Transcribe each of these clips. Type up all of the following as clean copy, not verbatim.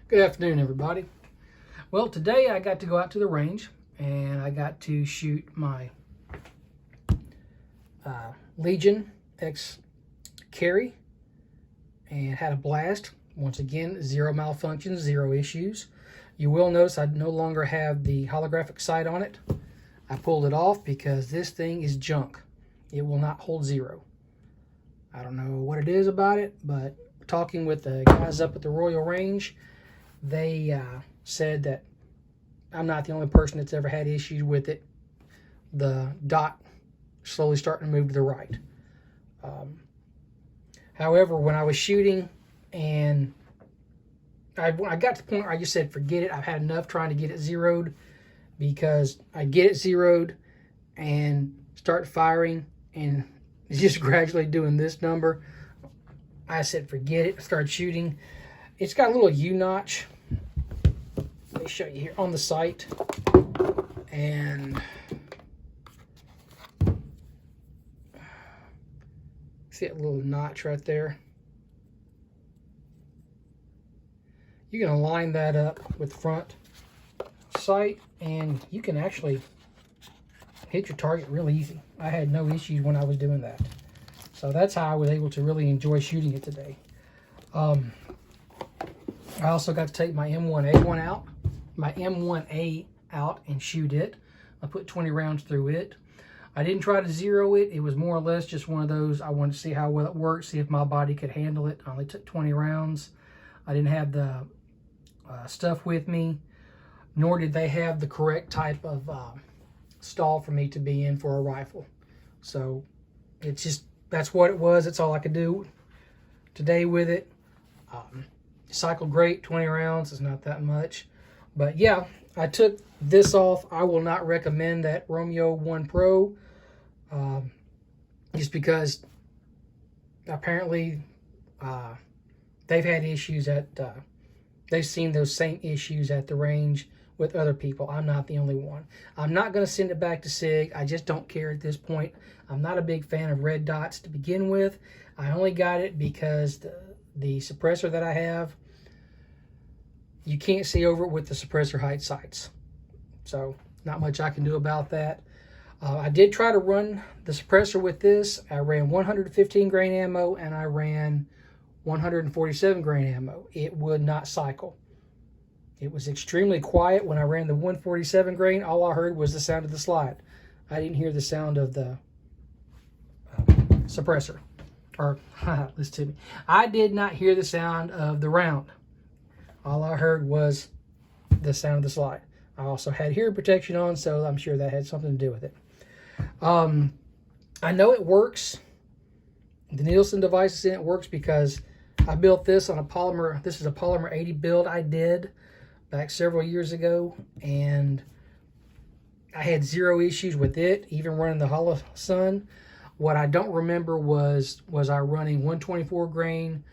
Good afternoon, everybody. Well, today I got to go out to the range and I got to shoot my Legion X carry and had a blast. Once again, zero malfunctions, zero issues. You will notice I no longer have the holographic sight on it. I pulled it off because this thing is junk. It will not hold zero. I don't know what it is about it, but talking with the guys up at the Royal Range, they said that I'm not the only person that's ever had issues with it. The dot slowly starting to move to the right. However, when I was shooting and I got to the point where I just said, forget it. I've had enough trying to get it zeroed, because I get it zeroed and start firing and it's just gradually doing this number. I said, forget it. I started shooting. It's got a little U-notch. Let me show you here on the sight. And see that little notch right there? You can align that up with front sight and you can actually hit your target really easy. I had no issues when I was doing that. So that's how I was able to really enjoy shooting it today. I also got to take my M1A out and shoot it. I put 20 rounds through it. I didn't try to zero it. It was more or less just one of those, I wanted to see how well it worked, see if my body could handle it. I only took 20 rounds. I didn't have the stuff with me, nor did they have the correct type of stall for me to be in for a rifle. So it's just, that's what it was. That's all I could do today with it. Cycled great, 20 rounds is not that much. But yeah, I took this off. I will not recommend that Romeo 1 Pro, just because apparently they've had issues at, they've seen those same issues at the range with other people. I'm not the only one. I'm not going to send it back to Sig. I just don't care at this point. I'm not a big fan of red dots to begin with. I only got it because the suppressor that I have, you can't see over it with the suppressor height sights. So not much I can do about that. I did try to run the suppressor with this. I ran 115 grain ammo and I ran 147 grain ammo. It would not cycle. It was extremely quiet when I ran the 147 grain. All I heard was the sound of the slide. I didn't hear the sound of the suppressor. Or, listen to me. I did not hear the sound of the round. All I heard was the sound of the slide. I also had hearing protection on, so I'm sure that had something to do with it. I know it works. The Nielsen device is in it works because I built this on a polymer. This is a polymer 80 build I did back several years ago, and I had zero issues with it, even running the Holosun. What I don't remember was I running 124 grain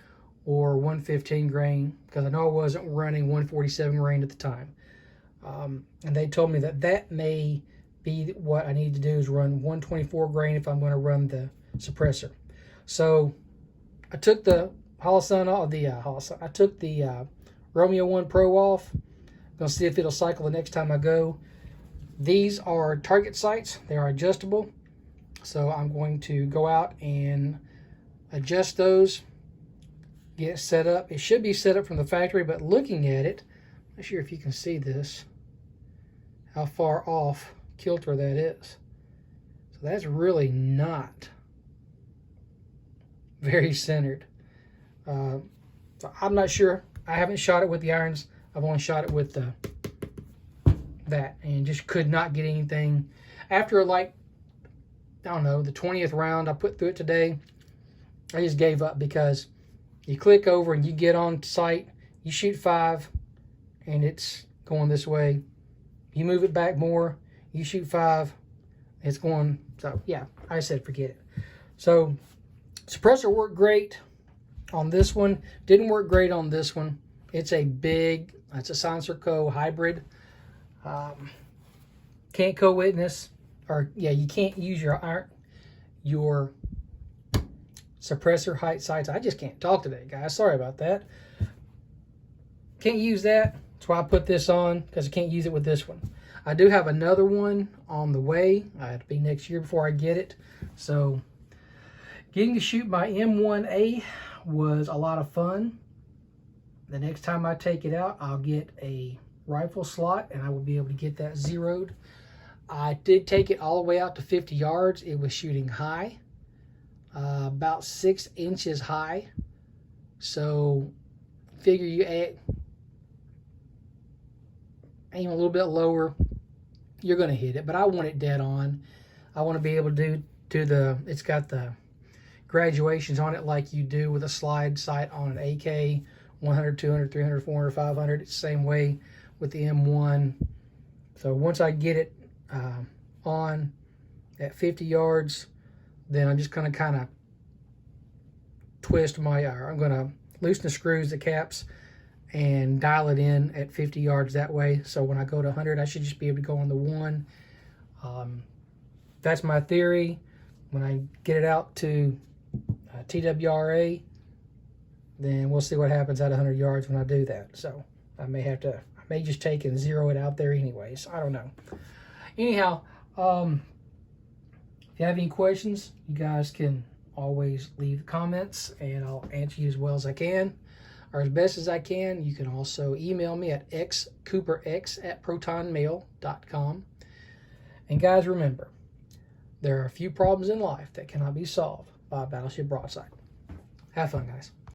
or 115 grain, because I know I wasn't running 147 grain at the time. And they told me that may be what I need to do, is run 124 grain if I'm going to run the suppressor. So I took the Holosun off, I took the Romeo 1 Pro off. I'm going to see if it'll cycle the next time I go. These are target sights. They are adjustable. So I'm going to go out and adjust those, get it set up. It should be set up from the factory, but looking at it, I'm not sure if you can see this, how far off kilter that is. So that's really not very centered. So I'm not sure. I haven't shot it with the irons. I've only shot it with that, and just could not get anything. After, like, I don't know, the 20th round I put through it today, I just gave up, because you click over and you get on sight, you shoot 5 and it's going this way. You move it back more, you shoot 5, it's going. So yeah, I said forget it. So suppressor worked great on this one, didn't work great on this one. It's a Silencer Co hybrid. Can't co-witness, or yeah, you can't use your suppressor height sights. I just can't talk today, guys. Sorry about that. can't use that. That's why I put this on, because I can't use it with this one. I do have another one on the way. I have to be next year before I get it. So getting to shoot my M1A was a lot of fun. The next time I take it out, I'll get a rifle slot and I will be able to get that zeroed. I did take it all the way out to 50 yards. It was shooting high, about 6 inches high. So figure you aim a little bit lower, you're going to hit it. But I want it dead on. I want to be able to do the, it's got the graduations on it like you do with a slide sight on an AK, 100, 200, 300, 400, 500. It's the same way with the M1. So once I get it on at 50 yards, then I'm just going to kind of twist my, I'm going to loosen the screws, the caps, and dial it in at 50 yards that way. So when I go to 100, I should just be able to go on the one. That's my theory. When I get it out to TWRA, then we'll see what happens at 100 yards when I do that. So I may just take and zero it out there anyways. I don't know. Anyhow, if you have any questions, you guys can always leave comments and I'll answer you as well as I can, or as best as I can. You can also email me at xcooperx@protonmail.com. And guys, remember, there are a few problems in life that cannot be solved by a battleship broadside. Have fun, guys.